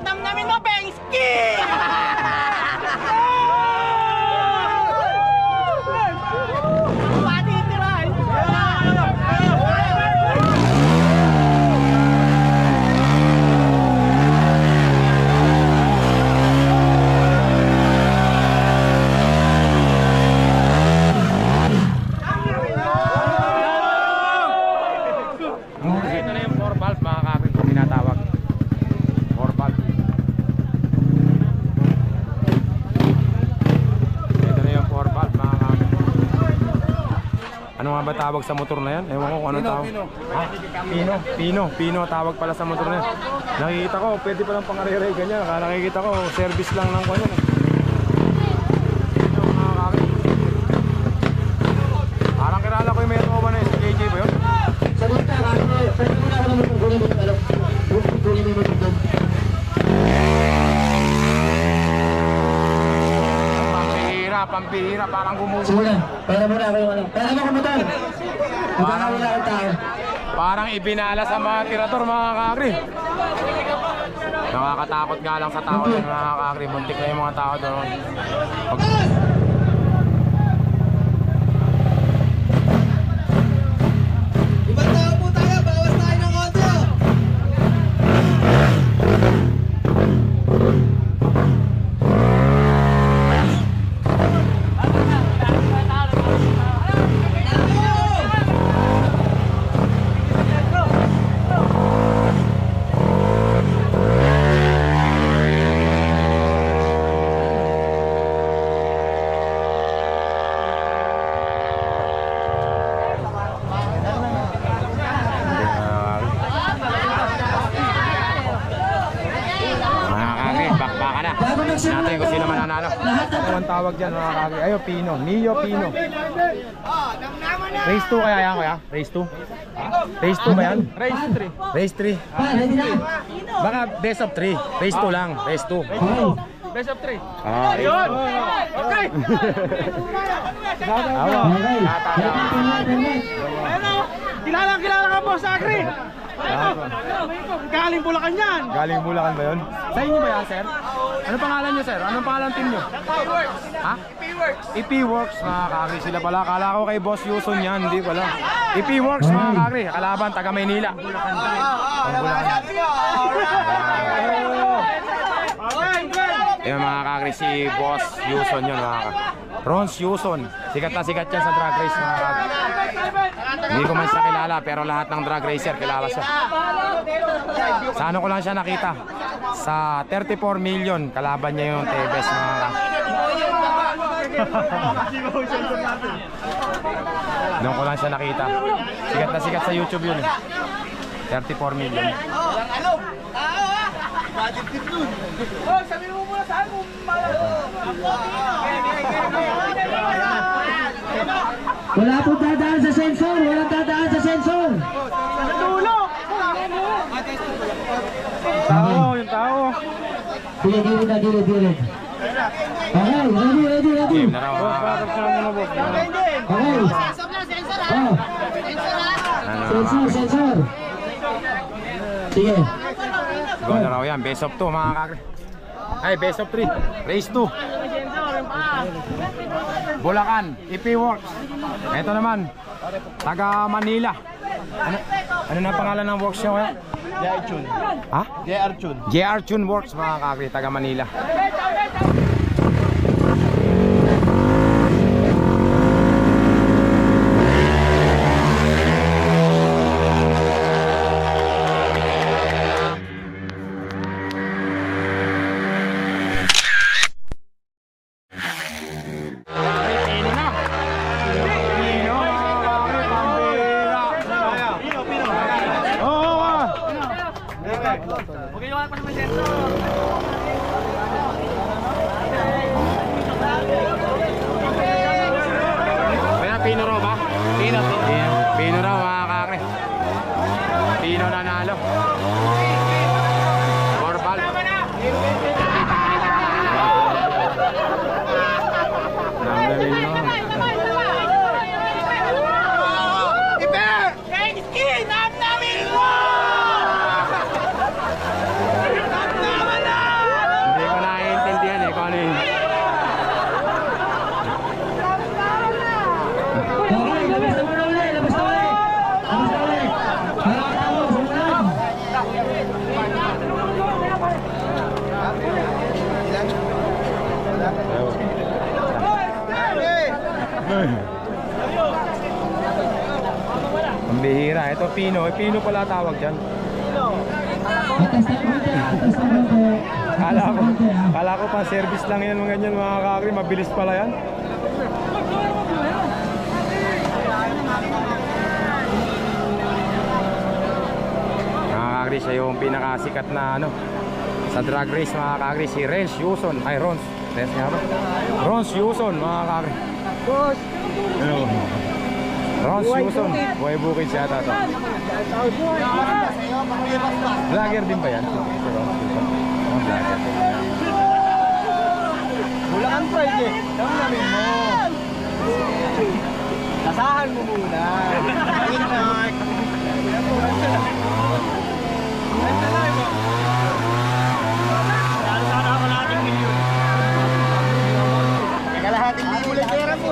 Namnamin mo, Bengski! Ano nga ba tawag sa motor na yan? Ewan ko kung anong tawag. Pino tawag pala sa motor na yan. Nakikita ko, pwede palang pangarere ganyan. Nakikita ko, service lang ng kanyan. Ito mga kaki. Parang kilala ko yung may tropa na yun. KJ ba yun? Pampihira, parang gumugulo. Para muna ako yung ano. Para mo kumutan. Parang wala akong tao. Parang ibinala sa mga tirador, mga kakri. Nakakatakot nga lang sa tao yung mga kakri. Muntik na yung mga tao doon. Ibang tao po tayo, bawas tayo ng konti. Natin kung sino mananalo. Ano ang tawag dyan mga kaki? Ayun, Pino. Neo Pino. Race 2 kaya yan kuya? Race 2? Race 2 ba yan? Race 3. Race 3. Baka best of 3. Race 2 lang. Race 2. Best of 3. Ah, ayun! Okay! Kilala ka po sa Agri! Galing Bulacan yan! Galing Bulacan ba yun? Sa inyo ba yan, sir? Ano pangalan nyo, sir? Anong pangalan team nyo? EP-Works! Ha? EP-Works! EP-Works, mga kakri sila pala. Kala ko kay Boss Yuson yan, hindi pala. EP-Works, mga kakri. Kalaban, taga Maynila. Bulacan. Yung mga kakri, si Boss Yuson yun, mga kakri. Rons Yuson. Sikat na sikat yan sa drag race, mga kakri. Hindi ko man siya kilala, pero lahat ng drag racer kilala siya. Sa ano ko lang siya nakita? Sa 34 million, kalaban niya yung Tebes, mga kakri. Doon ko lang siya nakita. Sikat na sikat sa YouTube yun eh. 34 million. Oh, sabihin mo muna saan kung Wala po dadaan sa sensor. Wala dadaan sa sensor. sa dulo! Tao, yung tao. Sige, gilid. Okay, ready. Game na raw, mga kakri. Okay. Oh. Sensor. Sige. Go na raw yan, best of 2 mga kakri. Ay, best of 3. Race 2. Bulacan, EP-Works. Ito naman, taga Manila. Ano na pangalan ng works nyo kaya? JR Chun. Ha? JR Chun. JR Chun Works, mga kakri, taga Manila. Pino raw ba? Pino raw mga kakre. Pino nanalo. Orbal. Nanggalin mo. Iber! Bengski! Namnamin mo! Namnaman na! Ang bihira. Ito Pino. Pino pala tawag dyan. Atas na konti, atas na konti. Kala ko pa service lang yan mga ganyan mga kakri. Mabilis pala yan. Mga kakri, siya yung pinakasikat na ano sa drag race mga kakri. Si Rens Yuson. Ay Rons. Rens nga ba? Rons Yuson mga kakri. Boss. Ano? Rons Yuson. Buhay bukid siya ata to. Vlogger din ba yan? Si Rons Yuson. Oh, vlogger. Bulacan Pride eh. Damdamin mo. Tasahan mo muna. Kalahating milyon ulit pera mo.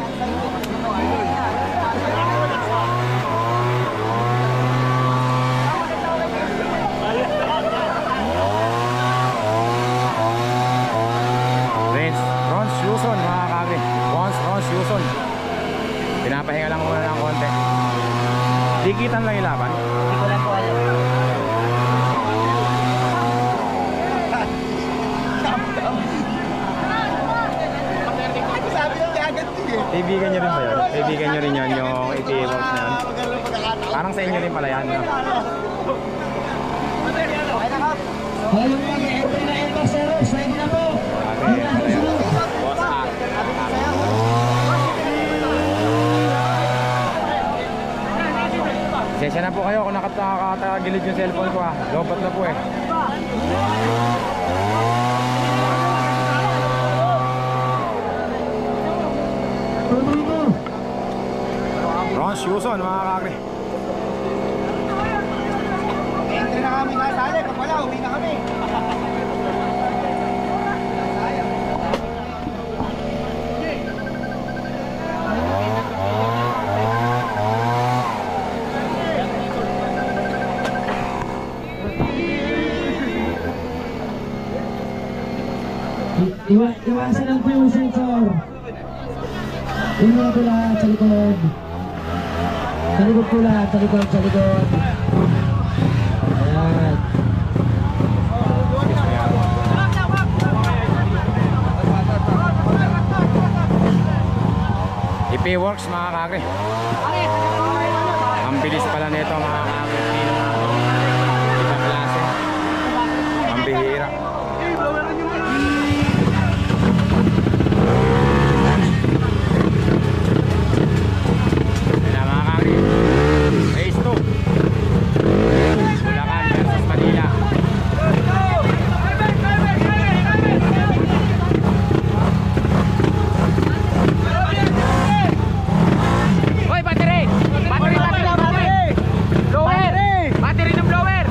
Rons Yuson mga kakri. Rons Yuson. Pinapahinga lang muna ng konti. Dikitan lang yung laban. Hindi ko lang po alam. Sabi yung agad eh. Kaibigan nyo rin ba yun? Kaibigan nyo rin yun yung ipi-work na yun? Parang sa inyo rin pala yan. No? Ayun mo, entry na Elmas Heroes, ready na po. Boss Ak. Sesya na po kayo kung nakatagilid yung cellphone ko ha. Lobat na po eh. Tuloy mo. Rons Yuson mga kakri. Entry na kami kasali. Pag wala, uwi na kami. Iwasan lang po yung sensor. Yun mga po lahat sa likod. Sa likod po lahat, sa likod, sa likod. Ayan. IP-works mga kakri. Ang bilis pala nito mga kakri. Ibang klase. Ang bihira. Kaya mga kakri. Race 2. Bulacan versus Manila. Hoy, battery! Battery! Blower! Battery ng blower!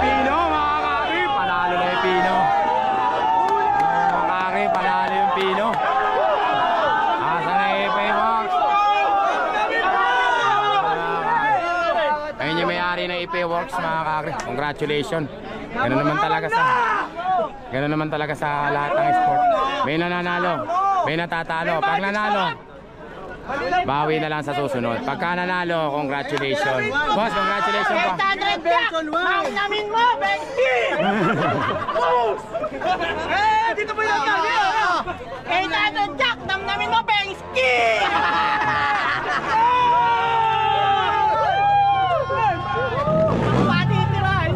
Pino, mga kakri! Panalo na yung Pino. Mga kakri, panalo yung Pino. Asa na IP-works? Ayun yung may-ari ng IP-works mga kakri. Congratulations. Ganun naman talaga sa lahat ng sport. May nananalo, may natatalo. Pag nanalo, bawi na lang sa susunod. Pagka nanalo, congratulations. Boss, congratulations po. 800 jack! Mamnamin mo, Benji! Dito mo yung 800 jack! Namnamin mo, Benji! Patitirahan!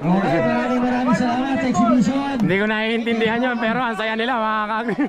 Okay, maraming salamat sa exhibition. Hindi ko naiintindihan yun, pero ang saya nila mga kakri.